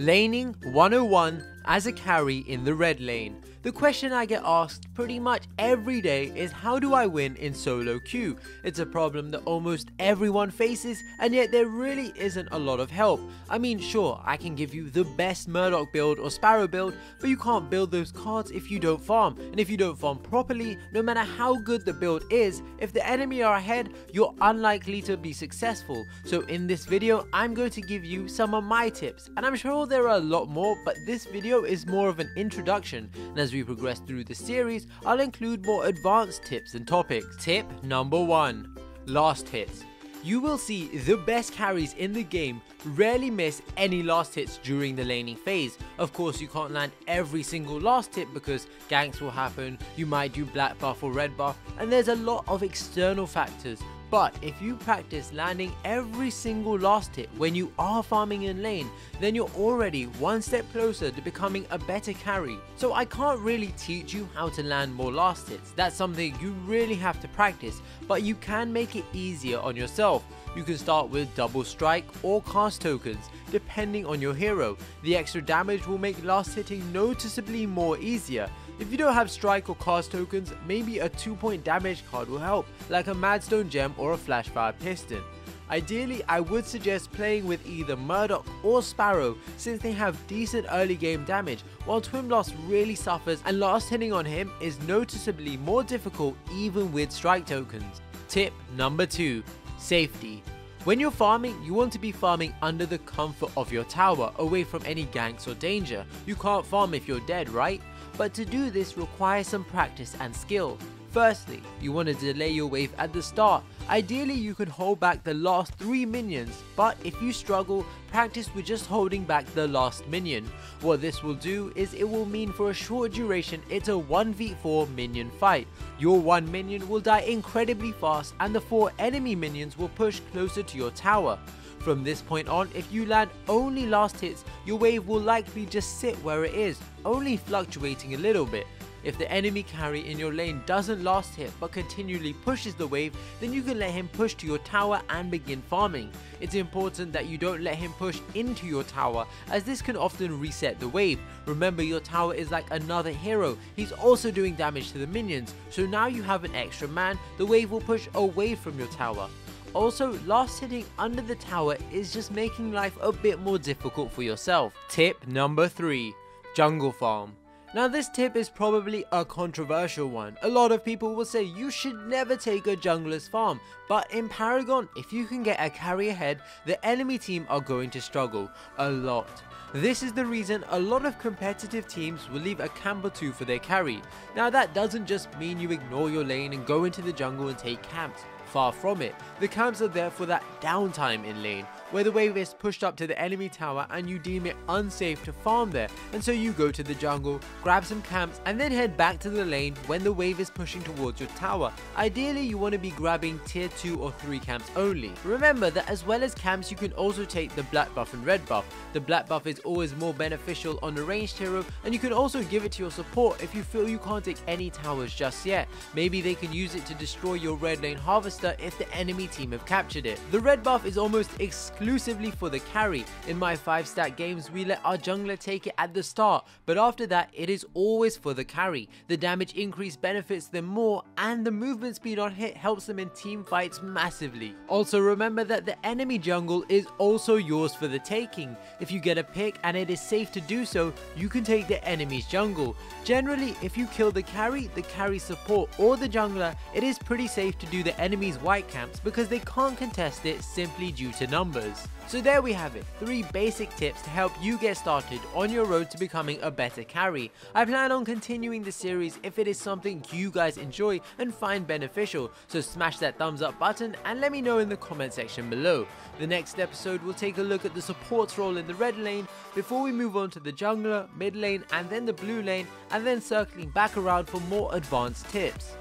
Laning 101 as a carry in the red lane. The question I get asked pretty much every day is, how do I win in solo queue? It's a problem that almost everyone faces, and yet there really isn't a lot of help. I mean, sure, I can give you the best Murdoch build or Sparrow build, but you can't build those cards if you don't farm. And if you don't farm properly, no matter how good the build is, if the enemy are ahead, you're unlikely to be successful. So in this video, I'm going to give you some of my tips, and I'm sure there are a lot more, but this video is more of an introduction, and as we progress through the series, I'll include more advanced tips and topics. Tip number 1. Last hits. You will see the best carries in the game rarely miss any last hits during the laning phase. Of course, you can't land every single last hit because ganks will happen, you might do black buff or red buff, and there's a lot of external factors. But if you practice landing every single last hit when you are farming in lane, then you're already one step closer to becoming a better carry. So I can't really teach you how to land more last hits. That's something you really have to practice, but you can make it easier on yourself. You can start with double strike or cast tokens, depending on your hero. The extra damage will make last hitting noticeably more easier. If you don't have strike or cast tokens, maybe a 2-point damage card will help, like a Madstone Gem or a Flashfire Piston. Ideally, I would suggest playing with either Murdoch or Sparrow, since they have decent early game damage, while Twin Blast really suffers and last hitting on him is noticeably more difficult even with strike tokens. Tip number 2. Safety. When you're farming, you want to be farming under the comfort of your tower, away from any ganks or danger. You can't farm if you're dead, right? But to do this requires some practice and skill. Firstly, you want to delay your wave at the start. Ideally, you can hold back the last 3 minions, but if you struggle, practice with just holding back the last minion. What this will do is it will mean for a short duration it's a 1v4 minion fight. Your 1 minion will die incredibly fast and the 4 enemy minions will push closer to your tower. From this point on, if you land only last hits, your wave will likely just sit where it is, only fluctuating a little bit. If the enemy carry in your lane doesn't last hit but continually pushes the wave, then you can let him push to your tower and begin farming. It's important that you don't let him push into your tower, as this can often reset the wave. Remember, your tower is like another hero, he's also doing damage to the minions, so now you have an extra man, the wave will push away from your tower. Also, last hitting under the tower is just making life a bit more difficult for yourself. Tip number 3. Jungle farm. Now this tip is probably a controversial one. A lot of people will say you should never take a jungler's farm, but in Paragon, if you can get a carry ahead, the enemy team are going to struggle a lot. This is the reason a lot of competitive teams will leave a camp or 2 for their carry. Now that doesn't just mean you ignore your lane and go into the jungle and take camps. Far from it. The camps are there for that downtime in lane, where the wave is pushed up to the enemy tower and you deem it unsafe to farm there, and so you go to the jungle, grab some camps and then head back to the lane when the wave is pushing towards your tower. Ideally, you want to be grabbing tier 2 or 3 camps only. Remember that as well as camps, you can also take the black buff and red buff. The black buff is always more beneficial on a ranged hero, and you can also give it to your support if you feel you can't take any towers just yet. Maybe they can use it to destroy your red lane harvester if the enemy team have captured it. The red buff is almost exclusively for the carry. In my 5-stack games, we let our jungler take it at the start, but after that it is always for the carry. The damage increase benefits them more, and the movement speed on hit helps them in team fights massively. Also remember that the enemy jungle is also yours for the taking. If you get a pick and it is safe to do so, you can take the enemy's jungle. Generally, if you kill the carry support or the jungler, it is pretty safe to do the enemy's white camps because they can't contest it simply due to numbers. So there we have it, 3 basic tips to help you get started on your road to becoming a better carry. I plan on continuing the series if it is something you guys enjoy and find beneficial, so smash that thumbs up button and let me know in the comment section below. The next episode will take a look at the support's role in the red lane before we move on to the jungler, mid lane and then the blue lane, and then circling back around for more advanced tips.